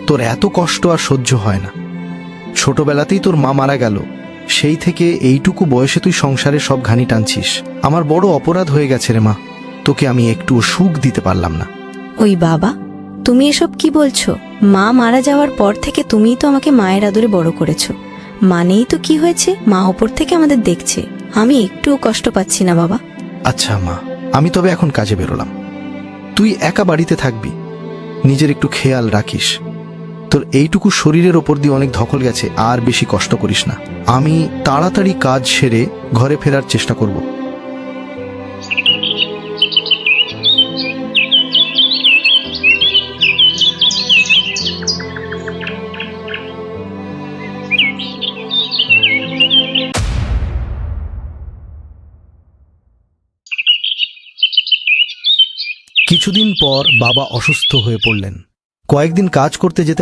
তোর এত কষ্ট আর সহ্য হয় না। ছোটবেলাতেই তোর মা মারা গেল, সেই থেকে এইটুকু বয়সে তুই সংসারে সব ঘানি টানছিস। আমার বড় অপরাধ হয়ে গেছে রে মা, তোকে আমি একটুও সুখ দিতে পারলাম না। ওই বাবা, তুমি এসব কি বলছো? মা মারা যাওয়ার পর থেকে তুমিই তো আমাকে মায়ের আদরে বড় করেছো। মানেই তো কি হয়েছে, মা ওপর থেকে আমাদের দেখছে। আমি একটুও কষ্ট পাচ্ছি না বাবা। আচ্ছা মা, আমি তবে এখন কাজে বেরোলাম। তুই একা বাড়িতে থাকবি, নিজের একটু খেয়াল রাখিস। তোর এইটুকু শরীরের ওপর দিয়ে অনেক ধকল গেছে, আর বেশি কষ্ট করিস না। আমি তাড়াতাড়ি কাজ সেরে ঘরে ফেরার চেষ্টা করব। কিছুদিন পর বাবা অসুস্থ হয়ে পড়লেন। কয়েকদিন কাজ করতে যেতে